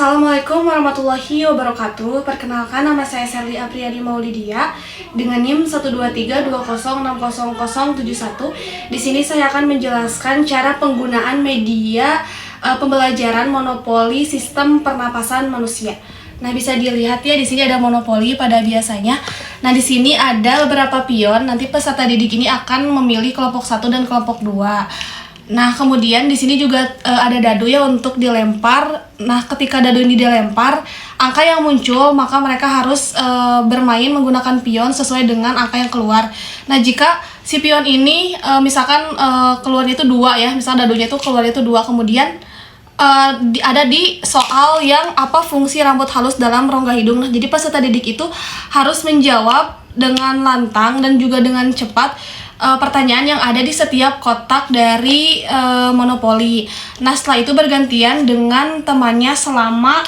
Assalamualaikum warahmatullahi wabarakatuh. Perkenalkan, nama saya Sherly Apriani Maulidia dengan NIM 12320600071. Di sini saya akan menjelaskan cara penggunaan media pembelajaran monopoli sistem pernapasan manusia. Nah, bisa dilihat ya, di sini ada monopoli pada biasanya. Nah, di sini ada beberapa pion. Nanti peserta didik ini akan memilih kelompok 1 dan kelompok 2. Nah, kemudian di sini juga ada dadu ya untuk dilempar. Nah, ketika dadu ini dilempar, angka yang muncul maka mereka harus bermain menggunakan pion sesuai dengan angka yang keluar. Nah, jika si pion ini misalkan keluar itu 2 ya, misal dadunya itu keluar itu 2, kemudian ada di soal yang apa fungsi rambut halus dalam rongga hidung. Nah, jadi peserta didik itu harus menjawab dengan lantang dan juga dengan cepat pertanyaan yang ada di setiap kotak dari monopoli. Nah, setelah itu bergantian dengan temannya selama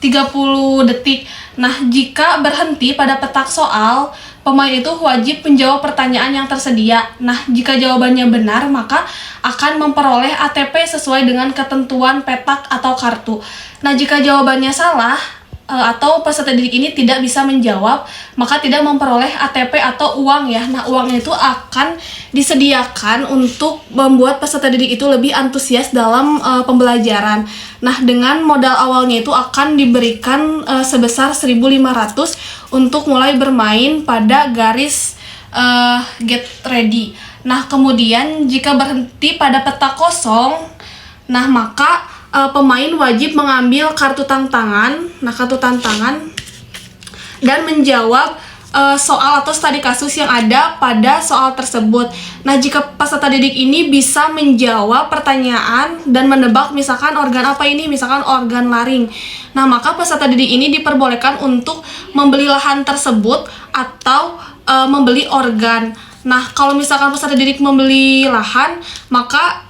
30 detik. Nah, jika berhenti pada petak soal, pemain itu wajib menjawab pertanyaan yang tersedia. Nah, jika jawabannya benar, maka akan memperoleh ATP sesuai dengan ketentuan petak atau kartu. Nah, jika jawabannya salah, atau peserta didik ini tidak bisa menjawab, maka tidak memperoleh ATP atau uang ya. Nah, uangnya itu akan disediakan untuk membuat peserta didik itu lebih antusias dalam pembelajaran. Nah, dengan modal awalnya itu akan diberikan sebesar 1.500 untuk mulai bermain pada garis get ready. Nah, kemudian jika berhenti pada peta kosong, nah maka pemain wajib mengambil kartu tantangan, dan menjawab soal atau studi kasus yang ada pada soal tersebut. Nah, jika peserta didik ini bisa menjawab pertanyaan dan menebak misalkan organ apa ini, misalkan organ laring, nah maka peserta didik ini diperbolehkan untuk membeli lahan tersebut atau membeli organ. Nah, kalau misalkan peserta didik membeli lahan, maka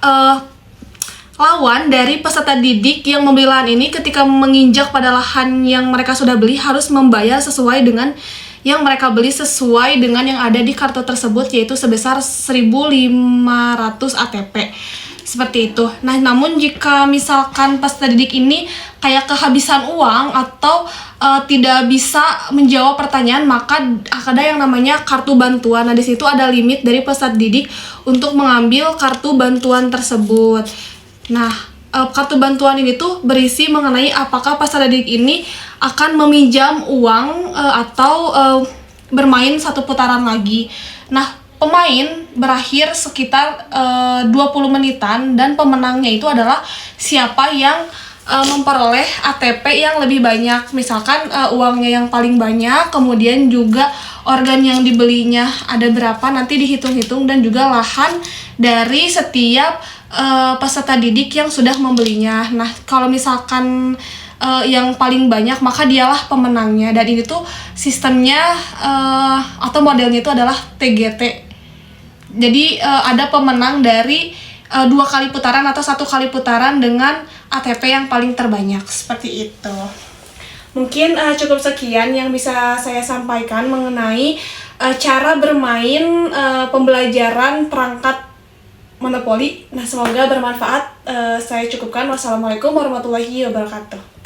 lawan dari peserta didik yang membeli lahan ini ketika menginjak pada lahan yang mereka sudah beli harus membayar sesuai dengan yang mereka beli sesuai dengan yang ada di kartu tersebut, yaitu sebesar 1.500 ATP. Seperti itu. Nah, namun jika misalkan peserta didik ini kayak kehabisan uang atau tidak bisa menjawab pertanyaan, maka ada yang namanya kartu bantuan. Nah, di situ ada limit dari peserta didik untuk mengambil kartu bantuan tersebut. Nah, kartu bantuan ini tuh berisi mengenai apakah peserta didik ini akan meminjam uang atau bermain satu putaran lagi. Nah, pemain berakhir sekitar 20 menitan dan pemenangnya itu adalah siapa yang memperoleh ATP yang lebih banyak. Misalkan uangnya yang paling banyak, kemudian juga organ yang dibelinya ada berapa, nanti dihitung-hitung, dan juga lahan dari setiap peserta didik yang sudah membelinya. Nah, kalau misalkan yang paling banyak, maka dialah pemenangnya. Dan ini tuh sistemnya atau modelnya itu adalah TGT. Jadi ada pemenang dari 2 kali putaran atau 1 kali putaran dengan ATP yang paling terbanyak. Seperti itu. Mungkin cukup sekian yang bisa saya sampaikan mengenai cara bermain pembelajaran perangkat monopoli. Nah, semoga bermanfaat. Saya cukupkan. Wassalamualaikum warahmatullahi wabarakatuh.